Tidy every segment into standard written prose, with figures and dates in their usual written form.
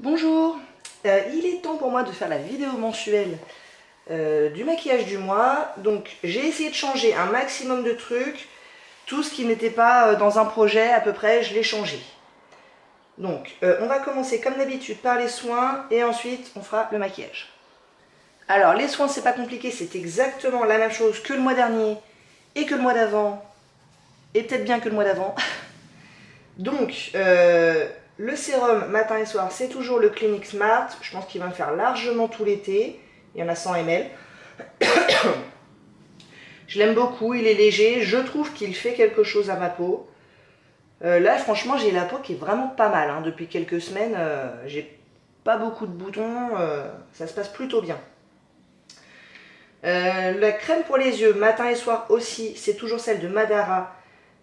Bonjour, il est temps pour moi de faire la vidéo mensuelle du maquillage du mois. Donc j'ai essayé de changer un maximum de trucs. Tout ce qui n'était pas dans un projet à peu près, je l'ai changé. Donc on va commencer comme d'habitude par les soins et ensuite on fera le maquillage. Alors les soins, c'est pas compliqué, c'est exactement la même chose que le mois dernier et que le mois d'avant et peut-être bien que le mois d'avant. Donc le sérum matin et soir, c'est toujours le Clinique Smart. Je pense qu'il va me faire largement tout l'été. Il y en a 100 ml. Je l'aime beaucoup, il est léger. Je trouve qu'il fait quelque chose à ma peau. Là, franchement, j'ai la peau qui est vraiment pas mal. Hein. Depuis quelques semaines, j'ai pas beaucoup de boutons. Ça se passe plutôt bien. La crème pour les yeux, matin et soir aussi, c'est toujours celle de Madara.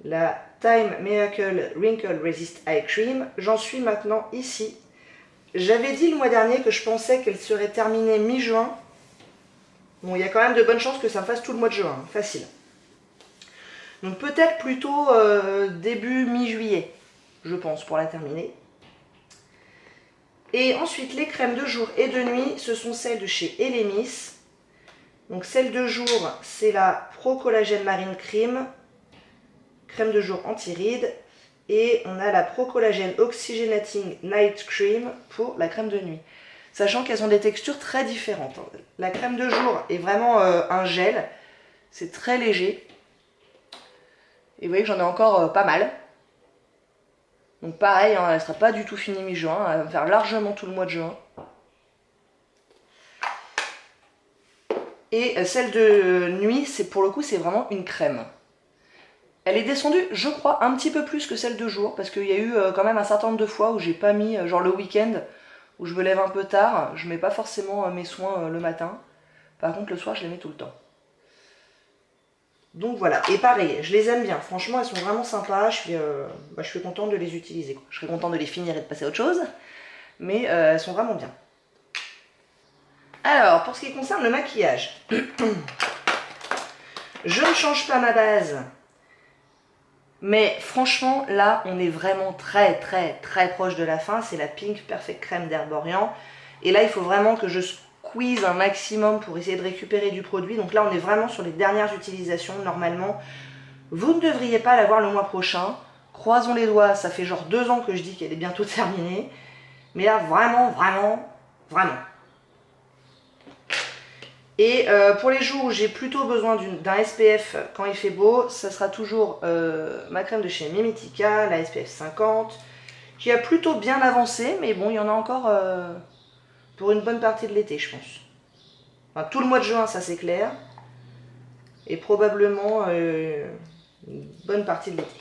La Time Miracle Wrinkle Resist Eye Cream. J'en suis maintenant ici. J'avais dit le mois dernier que je pensais qu'elle serait terminée mi-juin. Bon, il y a quand même de bonnes chances que ça me fasse tout le mois de juin, hein, facile. Donc peut-être plutôt début mi-juillet, je pense, pour la terminer. Et ensuite, les crèmes de jour et de nuit, ce sont celles de chez Elemis. Donc celle de jour, c'est la Pro Collagen Marine Cream. Crème de jour anti-rides. Et on a la Pro Collagen Oxygenating Night Cream pour la crème de nuit. Sachant qu'elles ont des textures très différentes. La crème de jour est vraiment un gel. C'est très léger. Et vous voyez que j'en ai encore pas mal. Donc pareil, hein, elle ne sera pas du tout finie mi-juin. Elle va me faire largement tout le mois de juin. Et celle de nuit, pour le coup, c'est vraiment une crème. Elle est descendue, je crois, un petit peu plus que celle de jour, parce qu'il y a eu quand même un certain nombre de fois où j'ai pas mis, genre le week-end, où je me lève un peu tard, je mets pas forcément mes soins le matin. Par contre, le soir, je les mets tout le temps. Donc voilà, et pareil, je les aime bien. Franchement, elles sont vraiment sympas, je suis contente de les utiliser, quoi. Je serais contente de les finir et de passer à autre chose, mais elles sont vraiment bien. Alors, pour ce qui concerne le maquillage, je ne change pas ma base. Mais franchement, là, on est vraiment très proche de la fin. C'est la Pink Perfect Crème d'Herborian. Et là, il faut vraiment que je squeeze un maximum pour essayer de récupérer du produit. Donc là, on est vraiment sur les dernières utilisations. Normalement, vous ne devriez pas l'avoir le mois prochain. Croisons les doigts, ça fait genre 2 ans que je dis qu'elle est bientôt terminée. Mais là, vraiment. Et pour les jours où j'ai plutôt besoin d'un SPF quand il fait beau, ça sera toujours ma crème de chez Mimetica, la SPF 50, qui a plutôt bien avancé, mais bon, il y en a encore pour une bonne partie de l'été, je pense. Enfin, tout le mois de juin, ça c'est clair, et probablement une bonne partie de l'été.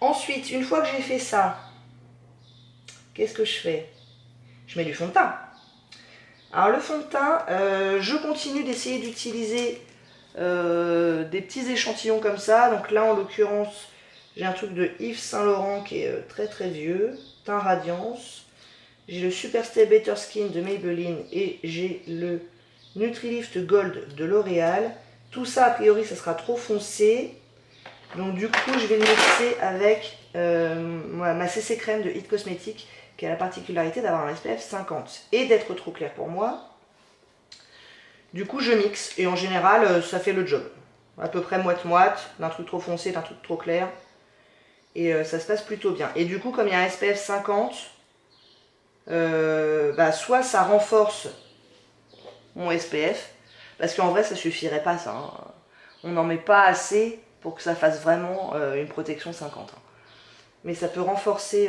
Ensuite, une fois que j'ai fait ça, qu'est-ce que je fais? Je mets du fond de teint. Alors le fond de teint, je continue d'essayer d'utiliser des petits échantillons comme ça. Donc là en l'occurrence, j'ai un truc de Yves Saint Laurent qui est très vieux, teint Radiance. J'ai le Superstay Better Skin de Maybelline et j'ai le Nutrilift Gold de L'Oréal. Tout ça a priori ça sera trop foncé. Donc du coup je vais le mixer avec ma CC crème de It Cosmetics, qui a la particularité d'avoir un SPF 50 et d'être trop clair pour moi. Du coup je mixe et en général ça fait le job. À peu près moite-moite, d'un truc trop foncé, d'un truc trop clair. Et ça se passe plutôt bien. Et du coup comme il y a un SPF 50, soit ça renforce mon SPF, parce qu'en vrai ça suffirait pas ça. Hein. On n'en met pas assez pour que ça fasse vraiment une protection 50. Hein. Mais ça peut renforcer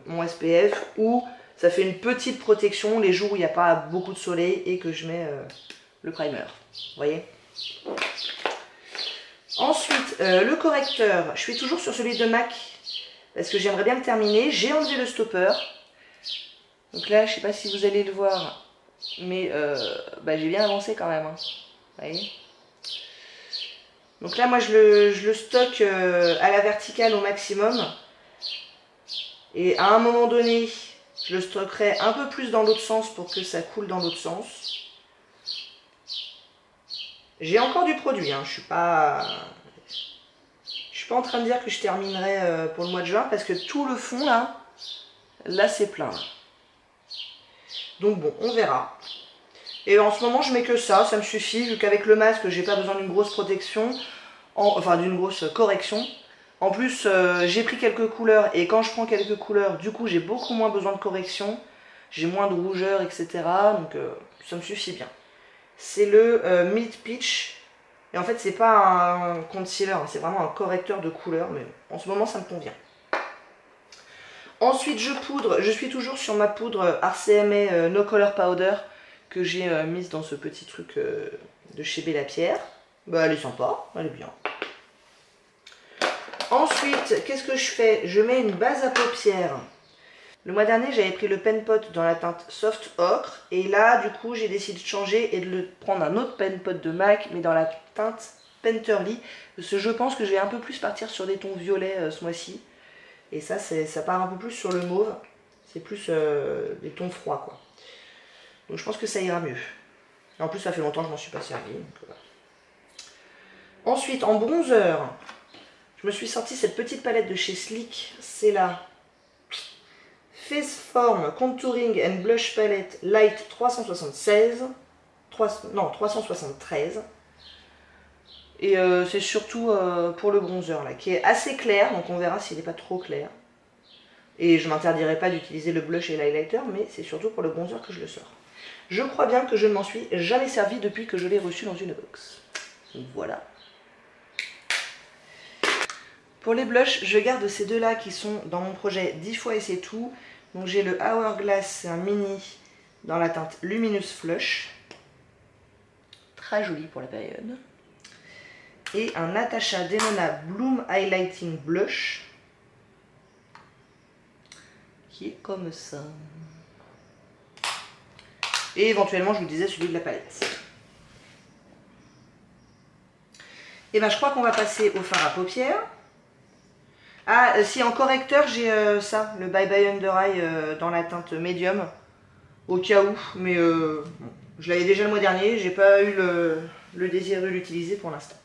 mon SPF, ou ça fait une petite protection les jours où il n'y a pas beaucoup de soleil et que je mets le primer. Vous voyez? Ensuite, le correcteur, je suis toujours sur celui de MAC parce que j'aimerais bien le terminer. J'ai enlevé le stopper. Donc là, je ne sais pas si vous allez le voir, mais j'ai bien avancé quand même. Hein. Vous voyez? Donc là, moi, je le stocke à la verticale au maximum. Et à un moment donné, je le stockerai un peu plus dans l'autre sens pour que ça coule dans l'autre sens. J'ai encore du produit, hein. Je suis pas en train de dire que je terminerai pour le mois de juin, parce que tout le fond là, là c'est plein. Donc bon, on verra. Et en ce moment je mets que ça me suffit, vu qu'avec le masque j'ai pas besoin d'une grosse protection, enfin d'une grosse correction. En plus j'ai pris quelques couleurs et quand je prends quelques couleurs, du coup j'ai beaucoup moins besoin de correction, j'ai moins de rougeur, etc. Donc ça me suffit bien. C'est le Milk Peach. Et en fait c'est pas un concealer, c'est vraiment un correcteur de couleurs, mais en ce moment ça me convient. Ensuite je poudre, je suis toujours sur ma poudre RCMA No Color Powder que j'ai mise dans ce petit truc de chez Bella Pierre. Bah elle est sympa, elle est bien. Ensuite, qu'est-ce que je fais? Je mets une base à paupières. Le mois dernier j'avais pris le pen pot dans la teinte Soft Ocre et là du coup j'ai décidé de changer et de prendre un autre pen pot de MAC mais dans la teinte Painterly, parce que je pense que je vais un peu plus partir sur des tons violets ce mois-ci. Et ça part un peu plus sur le mauve, c'est plus des tons froids quoi. Donc je pense que ça ira mieux. Et en plus ça fait longtemps que je m'en suis pas servi. Donc, ensuite en bronzer, je me suis sorti cette petite palette de chez Sleek, c'est la Face Form Contouring and Blush Palette Light 373. Et c'est surtout pour le bronzer là, qui est assez clair, donc on verra s'il n'est pas trop clair. Et je m'interdirai pas d'utiliser le blush et l'highlighter, mais c'est surtout pour le bronzer que je le sors. Je crois bien que je ne m'en suis jamais servi depuis que je l'ai reçu dans une box. Donc voilà. Pour les blushs, je garde ces deux-là qui sont dans mon projet 10 fois et c'est tout. Donc j'ai le Hourglass, c'est un mini dans la teinte Luminous Flush. Très joli pour la période. Et un Natasha Denona Bloom Highlighting Blush. Qui est comme ça. Et éventuellement, je vous disais, celui de la palette. Et ben je crois qu'on va passer au fard à paupières. Ah, si en correcteur, j'ai ça, le Bye Bye Under Eye dans la teinte médium, au cas où, mais bon, je l'avais déjà le mois dernier, j'ai pas eu le désir de l'utiliser pour l'instant.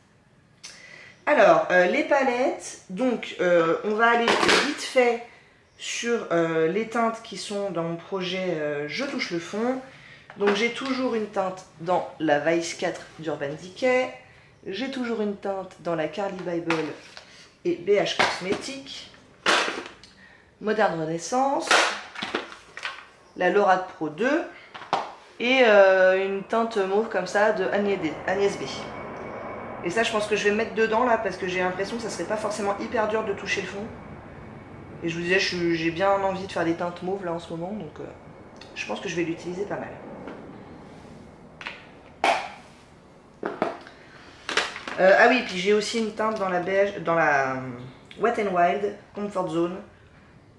Alors, les palettes, donc on va aller vite fait sur les teintes qui sont dans mon projet Je touche le fond. Donc j'ai toujours une teinte dans la Vice 4 d'Urban Decay, j'ai toujours une teinte dans la Carly Bible et BH Cosmetics, Modern Renaissance, la Lorac Pro 2 et une teinte mauve comme ça de Agnès B. Et ça je pense que je vais mettre dedans là parce que j'ai l'impression que ça serait pas forcément hyper dur de toucher le fond. Et je vous disais, j'ai bien envie de faire des teintes mauves là en ce moment, donc je pense que je vais l'utiliser pas mal. Ah oui, puis j'ai aussi une teinte dans la beige, dans la Wet n Wild Comfort Zone,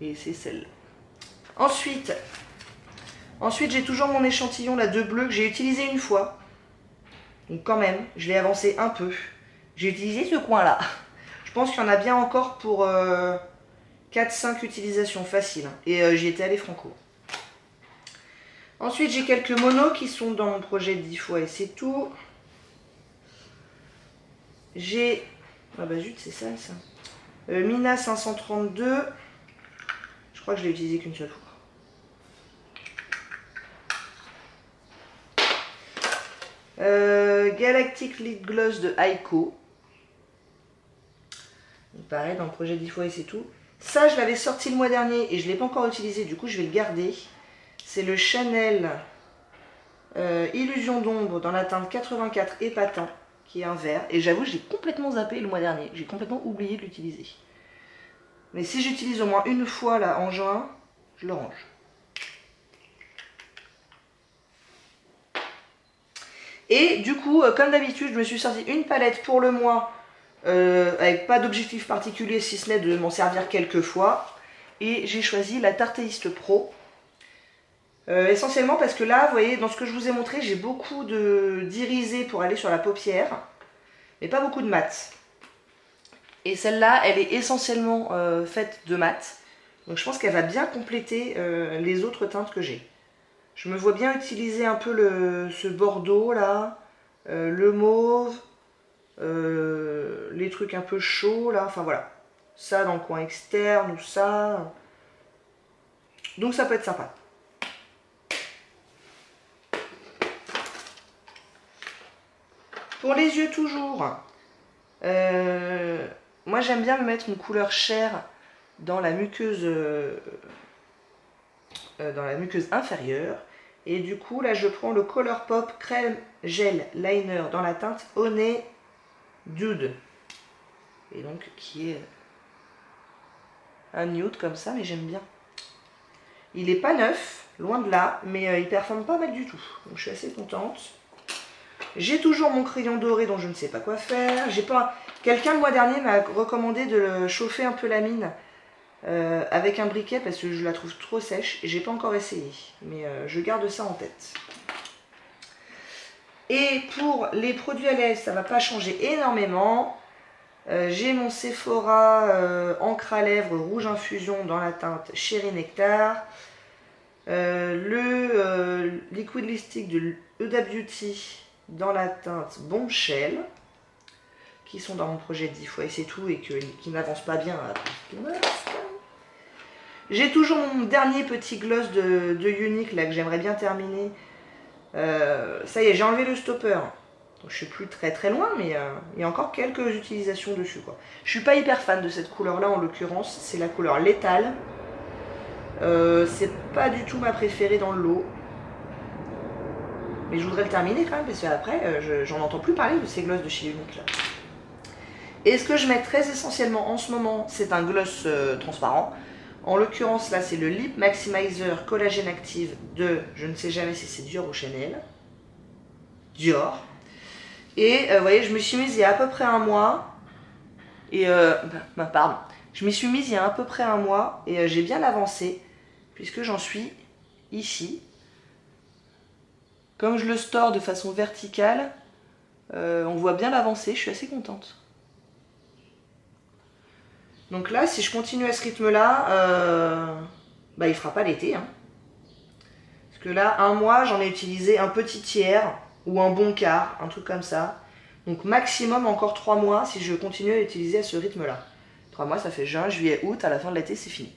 et c'est celle-là. Ensuite j'ai toujours mon échantillon là de bleu que j'ai utilisé une fois. Donc quand même, je l'ai avancé un peu. J'ai utilisé ce coin-là. Je pense qu'il y en a bien encore pour 4-5 utilisations faciles. Et j'y étais allée franco. Ensuite, j'ai quelques monos qui sont dans mon projet 10 fois et c'est tout. J'ai... Ah bah zut, c'est sale ça. Mina 532. Je crois que je l'ai utilisé qu'une seule fois. Galactic Lip Gloss de Aiko. Pareil, dans le projet 10 fois et c'est tout. Ça, je l'avais sorti le mois dernier et je ne l'ai pas encore utilisé, du coup je vais le garder. C'est le Chanel Illusion d'ombre dans la teinte 84 épatant, qui est un vert. Et j'avoue, j'ai complètement zappé le mois dernier. J'ai complètement oublié de l'utiliser. Mais si j'utilise au moins une fois là en juin, je le range. Et du coup, comme d'habitude, je me suis sorti une palette pour le mois avec pas d'objectif particulier si ce n'est de m'en servir quelques fois. Et j'ai choisi la Tarteist Pro. Essentiellement parce que là, vous voyez, dans ce que je vous ai montré, j'ai beaucoup d'irisé pour aller sur la paupière, mais pas beaucoup de mat. Et celle-là, elle est essentiellement faite de mat. Donc je pense qu'elle va bien compléter les autres teintes que j'ai. Je me vois bien utiliser un peu ce bordeaux là, le mauve, les trucs un peu chauds là, enfin voilà. Ça dans le coin externe ou ça. Donc ça peut être sympa. Pour les yeux toujours, moi j'aime bien me mettre une couleur chair dans la muqueuse inférieure. Et du coup là je prends le Colourpop crème gel liner dans la teinte Honey Dude. Et donc qui est un nude comme ça, mais j'aime bien. Il est pas neuf, loin de là, mais il performe pas mal du tout. Donc je suis assez contente. J'ai toujours mon crayon doré dont je ne sais pas quoi faire. Quelqu'un le mois dernier m'a recommandé de le chauffer un peu la mine avec un briquet parce que je la trouve trop sèche et j'ai pas encore essayé. Mais je garde ça en tête. Et pour les produits à lèvres, ça va pas changer énormément. J'ai mon Sephora encre à lèvres rouge infusion dans la teinte Cherry Nectar. Le liquid lipstick de Huda Beauty dans la teinte Bombshell, qui sont dans mon projet de 10 fois et c'est tout, et qui n'avance pas bien. J'ai toujours mon dernier petit gloss de Unique là que j'aimerais bien terminer. Ça y est, j'ai enlevé le stopper. Donc, je suis plus très loin, mais il y a encore quelques utilisations dessus, quoi. Je suis pas hyper fan de cette couleur là en l'occurrence, c'est la couleur létale. C'est pas du tout ma préférée dans le lot. Mais je voudrais le terminer quand même, parce qu'après, j'en entends plus parler de ces glosses de chez Unique là. Et ce que je mets très essentiellement en ce moment, c'est un gloss transparent. En l'occurrence là, c'est le Lip Maximizer Collagène Active de, je ne sais jamais si c'est Dior ou Chanel. Dior. Et vous voyez, je me suis mise il y a à peu près un mois. Et pardon. Je m'y suis mise il y a à peu près un mois et j'ai bien avancé, puisque j'en suis ici. Comme je le store de façon verticale, on voit bien l'avancée, je suis assez contente. Donc là, si je continue à ce rythme-là, bah, il fera pas l'été. Hein. Parce que là, un mois, j'en ai utilisé un petit tiers ou un bon quart, un truc comme ça. Donc maximum encore 3 mois si je continue à utiliser à ce rythme-là. 3 mois, ça fait juin, juillet, août, à la fin de l'été, c'est fini.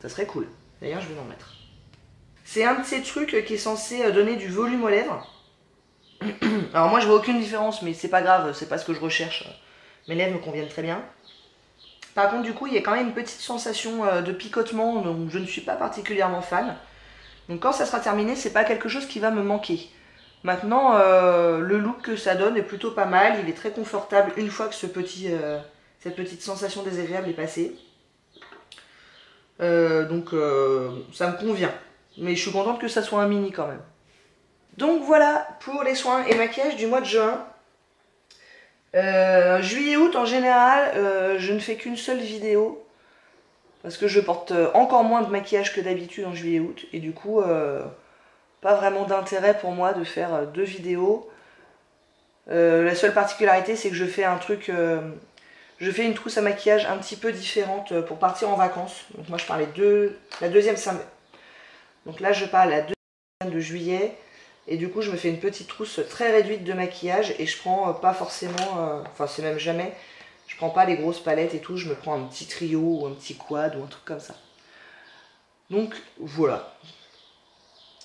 Ça serait cool. D'ailleurs, je vais en mettre. C'est un de ces trucs qui est censé donner du volume aux lèvres. Alors moi, je vois aucune différence, mais c'est pas grave, c'est pas ce que je recherche. Mes lèvres me conviennent très bien. Par contre, du coup, il y a quand même une petite sensation de picotement, donc je ne suis pas particulièrement fan. Donc quand ça sera terminé, c'est pas quelque chose qui va me manquer. Maintenant, le look que ça donne est plutôt pas mal, il est très confortable une fois que cette petite sensation désagréable est passée. Donc ça me convient. Mais je suis contente que ça soit un mini quand même. Donc voilà pour les soins et maquillage du mois de juin. Juillet-août en général, je ne fais qu'une seule vidéo. Parce que je porte encore moins de maquillage que d'habitude en juillet-août. Et du coup, pas vraiment d'intérêt pour moi de faire 2 vidéos. La seule particularité, c'est que je fais un truc... je fais une trousse à maquillage un petit peu différente pour partir en vacances. Donc moi je parlais de la deuxième semaine. Donc là je parle la deuxième semaine de juillet. Et du coup je me fais une petite trousse très réduite de maquillage. Et je prends pas forcément, enfin c'est même jamais, je prends pas les grosses palettes et tout. Je me prends un petit trio ou un petit quad ou un truc comme ça. Donc voilà.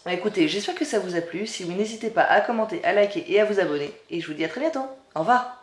Écoutez, j'espère que ça vous a plu. Si oui, n'hésitez pas à commenter, à liker et à vous abonner. Et je vous dis à très bientôt. Au revoir.